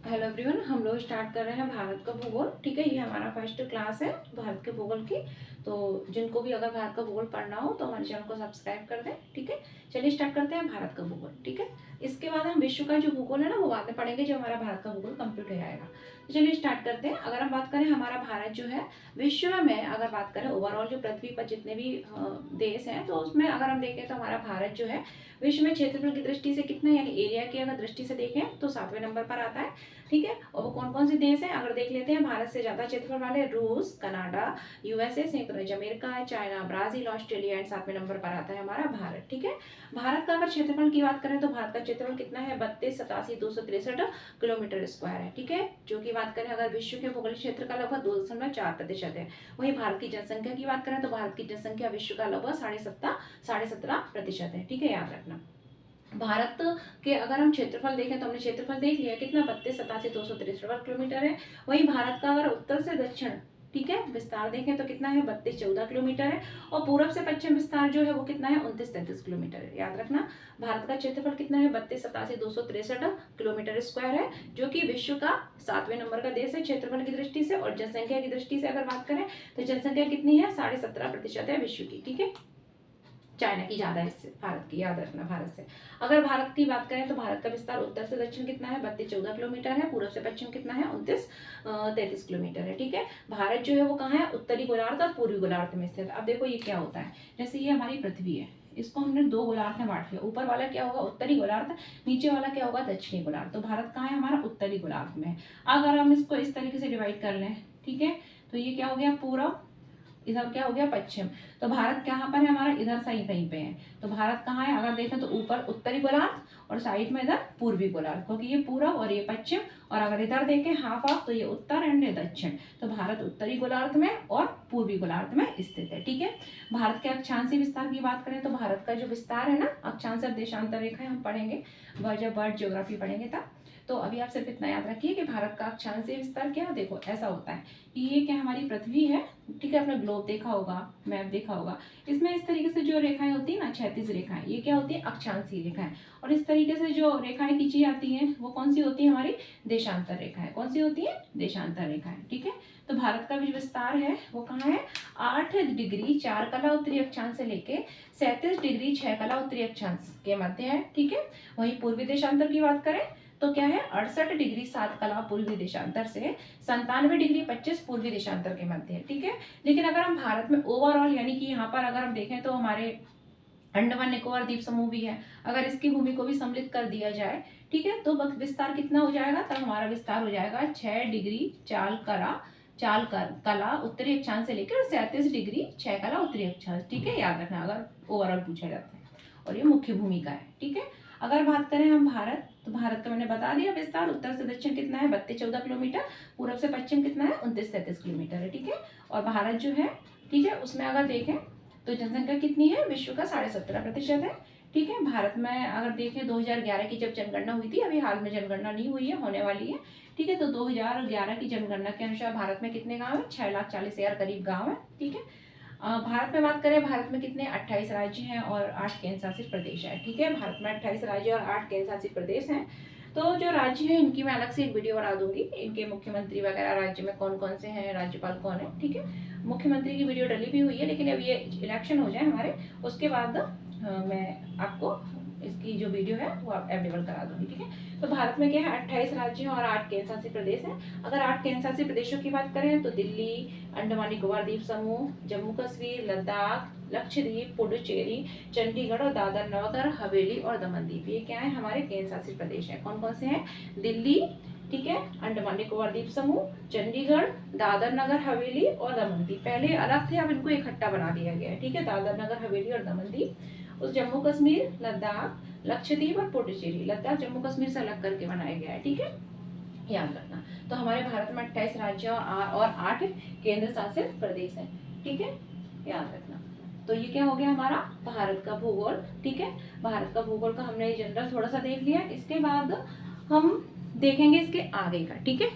Hello everyone, हम लोग start कर रहे हैं भारत का भूगोल। ठीक है, ये हमारा फर्स्ट क्लास है भारत के भूगोल की। तो जिनको भी अगर भारत का भूगोल पढ़ना हो तो हमारे चैनल को सब्सक्राइब कर दें। ठीक है, चलिए स्टार्ट करते हैं भारत का भूगोल। ठीक है, इसके बाद हम विश्व का जो भूगोल है ना वो बाद में पढ़ेंगे जब हमारा भारत का भूगोल कंप्लीट हो जाएगा। तो चलिए स्टार्ट करते हैं। अगर हम बात करें हमारा भारत जो है विश्व में, अगर बात करें ओवरऑल जो पृथ्वी पर जितने भी देश हैं तो उसमें अगर हम देखें तो हमारा भारत जो है विश्व में क्षेत्रफल की दृष्टि से कितना, यानी एरिया की अगर दृष्टि से देखें तो 7वें नंबर पर आता है। ठीक है, और वो कौन कौन से देश हैं अगर देख लेते हैं। भारत से ज्यादा क्षेत्रफल वाले रूस, कनाडा, यूएसए, संयुक्त राज्य America, China, Brazil, Australia and 7वें नंबर पर आता है हमारा भारत। ठीक है, भारत का अगर क्षेत्रफल की बात करें तो भारत का क्षेत्रफल कितना है, 32,87,263 किलोमीटर स्क्वायर है। ठीक है, जो की बात करें अगर विश्व के भौगोलिक क्षेत्र का लगभग 2.4% है। वही भारत की जनसंख्या की बात करें तो भारत की जनसंख्या विश्व का लगभग 17.5% है। ठीक है, याद रखना। भारत के अगर हम क्षेत्रफल देखें तो हमने क्षेत्रफल देख लिया कितना, 32,87,263 वर्ग किलोमीटर है। वहीं भारत का अगर उत्तर से दक्षिण, ठीक है, विस्तार देखें तो कितना है, 3214 किलोमीटर है। और पूरब से पश्चिम विस्तार जो है वो कितना है, 2933 किलोमीटर है। याद रखना, भारत का क्षेत्रफल कितना है, 32,87,263 किलोमीटर स्क्वायर है, जो कि विश्व का 7वें नंबर का देश है क्षेत्रफल की दृष्टि से। और जनसंख्या की दृष्टि से अगर बात करें तो जनसंख्या कितनी है, 17.5% है विश्व की। ठीक है, चाइना की ज्यादा है इससे भारत की, याद रखना भारत से। अगर भारत की बात करें तो भारत का विस्तार उत्तर से दक्षिण कितना है, 3214 किलोमीटर है। पूर्व से पश्चिम कितना है, 2933 किलोमीटर है। ठीक है, भारत जो है वो कहाँ है, उत्तरी गोलार्ध और पूर्वी गोलार्ध में स्थित। अब देखो ये क्या होता है, जैसे ये हमारी पृथ्वी है, इसको हमने दो गोलार्ध में बांट लिया। ऊपर वाला क्या होगा, उत्तरी गोलार्ध, नीचे वाला क्या होगा, दक्षिणी गोलार्ध। तो भारत कहाँ है हमारा, उत्तरी गोलार्ध में। अगर हम इसको इस तरीके से डिवाइड कर लें, ठीक है, तो ये क्या हो गया, पूरब, इधर क्या हो गया पश्चिम। तो भारत कहाँ पर है हमारा, इधर साइड कहीं पे है। तो भारत कहाँ है अगर देखें तो ऊपर उत्तरी गोलार्ध और साइड में इधर पूर्वी गोलार्ध, क्योंकि ये पूरब और ये पश्चिम। और अगर इधर देखें हाफ हाफ तो ये उत्तर एंड ये दक्षिण। तो भारत उत्तरी गोलार्ध में और पूर्वी गोलार्ध में स्थित है। ठीक है, भारत के अक्षांशीय विस्तार की बात करें तो भारत का जो विस्तार है ना, अक्षांश और देशांतर रेखाएं हम पढ़ेंगे जब वर्ल्ड ज्योग्राफी पढ़ेंगे तब। तो अभी आप सिर्फ इतना याद रखिए कि भारत का अक्षांशीय विस्तार क्या है। देखो ऐसा होता है कि ये क्या हमारी पृथ्वी है, ठीक है, आपने ग्लोब देखा होगा, मैप देखा होगा, इसमें इस तरीके से जो रेखाएं होती है ना, क्षैतिज रेखाएं, ये क्या होती है, अक्षांशीय रेखाएं। और इस तरीके से जो रेखाएं खींची जाती हैं वो कौन सी होती है, हमारी देशांतर रेखाएं। कौन सी होती है, देशांतर रेखाएं। ठीक है, तो भारत का भी विस्तार है वो कहाँ है, 8 डिग्री 4 कला उत्तरी अक्षांश से लेके 37 डिग्री 6 कला उत्तरी अक्षांश के मध्य है। ठीक है, वहीं पूर्वी देशांतर की बात करें तो क्या है, 68 डिग्री 7 कला पूर्वी देशांतर से 97 डिग्री 25 पूर्वी देशांतर के मध्य है। ठीक है, लेकिन अगर हम भारत में ओवरऑल, यानी कि यहाँ पर अगर हम देखें तो हमारे अंडमान निकोबार द्वीप समूह भी है, अगर इसकी भूमि को भी सम्मिलित कर दिया जाए, ठीक है, तो विस्तार कितना हो जाएगा, तब हमारा विस्तार हो जाएगा 6 डिग्री चाल कला उत्तरी अक्षांश से लेकर 37 डिग्री 6 कला उत्तरी अक्षांश। ठीक है, याद रखना अगर ओवरऑल पूछा जाता है। और ये मुख्य भूमिका है। ठीक है, अगर बात करें हम भारत, तो भारत का मैंने बता दिया विस्तार, उत्तर से दक्षिण कितना है, 3214 किलोमीटर, पूर्व से पश्चिम कितना है, 2933 किलोमीटर है। ठीक है, और भारत जो है, ठीक है, उसमें अगर देखें तो जनसंख्या कितनी है, विश्व का 17.5% है। ठीक है, भारत में अगर देखें 2011 की जब जनगणना हुई थी, अभी हाल में जनगणना नहीं हुई है, होने वाली है। ठीक है, तो 2011 की जनगणना के अनुसार भारत में कितने गांव है, 6,40,000 करीब गांव है। ठीक है, भारत में बात करें, भारत में कितने 28 राज्य हैं और 8 केंद्र शासित प्रदेश है। ठीक है, भारत में 28 राज्य और 8 केंद्र शासित प्रदेश हैं। तो जो राज्य हैं इनकी मैं अलग से एक वीडियो बना दूंगी, इनके मुख्यमंत्री वगैरह राज्य में कौन कौन से हैं, राज्यपाल कौन है। ठीक है, मुख्यमंत्री की वीडियो डली भी हुई है, लेकिन अब ये इलेक्शन हो जाए हमारे उसके बाद मैं आपको इसकी जो वीडियो है वो आप अवेलेबल करा दूंगी। ठीक है, तो भारत में क्या है, 28 राज्य और 8 केंद्र शासित प्रदेश हैं। अगर 8 केंद्र शासित प्रदेशों की बात करें तो दिल्ली, अंडमान निकोबार द्वीप समूह, जम्मू कश्मीर, लद्दाख, लक्षद्वीप, पुडुचेरी, चंडीगढ़ और दादर नगर हवेली और दमन द्वीप, ये क्या है हमारे केंद्र शासित प्रदेश है। कौन कौन से हैं, दिल्ली, ठीक है, अंडमान निकोबार द्वीप समूह, चंडीगढ़, दादर नगर हवेली और दमन द्वीप। पहले अलग थे, अब इनको इकट्ठा बना दिया गया है। ठीक है, दादर नगर हवेली और दमन द्वीप। उस जम्मू कश्मीर, लद्दाख, लक्षद्वीप और पुडुचेरी, लद्दाख जम्मू कश्मीर से अलग करके बनाया गया है। ठीक है, याद रखना। तो हमारे भारत में 28 राज्य और 8 केंद्र शासित प्रदेश हैं। ठीक है, याद रखना। तो ये क्या हो गया हमारा भारत का भूगोल। ठीक है, भारत का भूगोल का हमने जनरल थोड़ा सा देख लिया, इसके बाद हम देखेंगे इसके आगे का। ठीक है,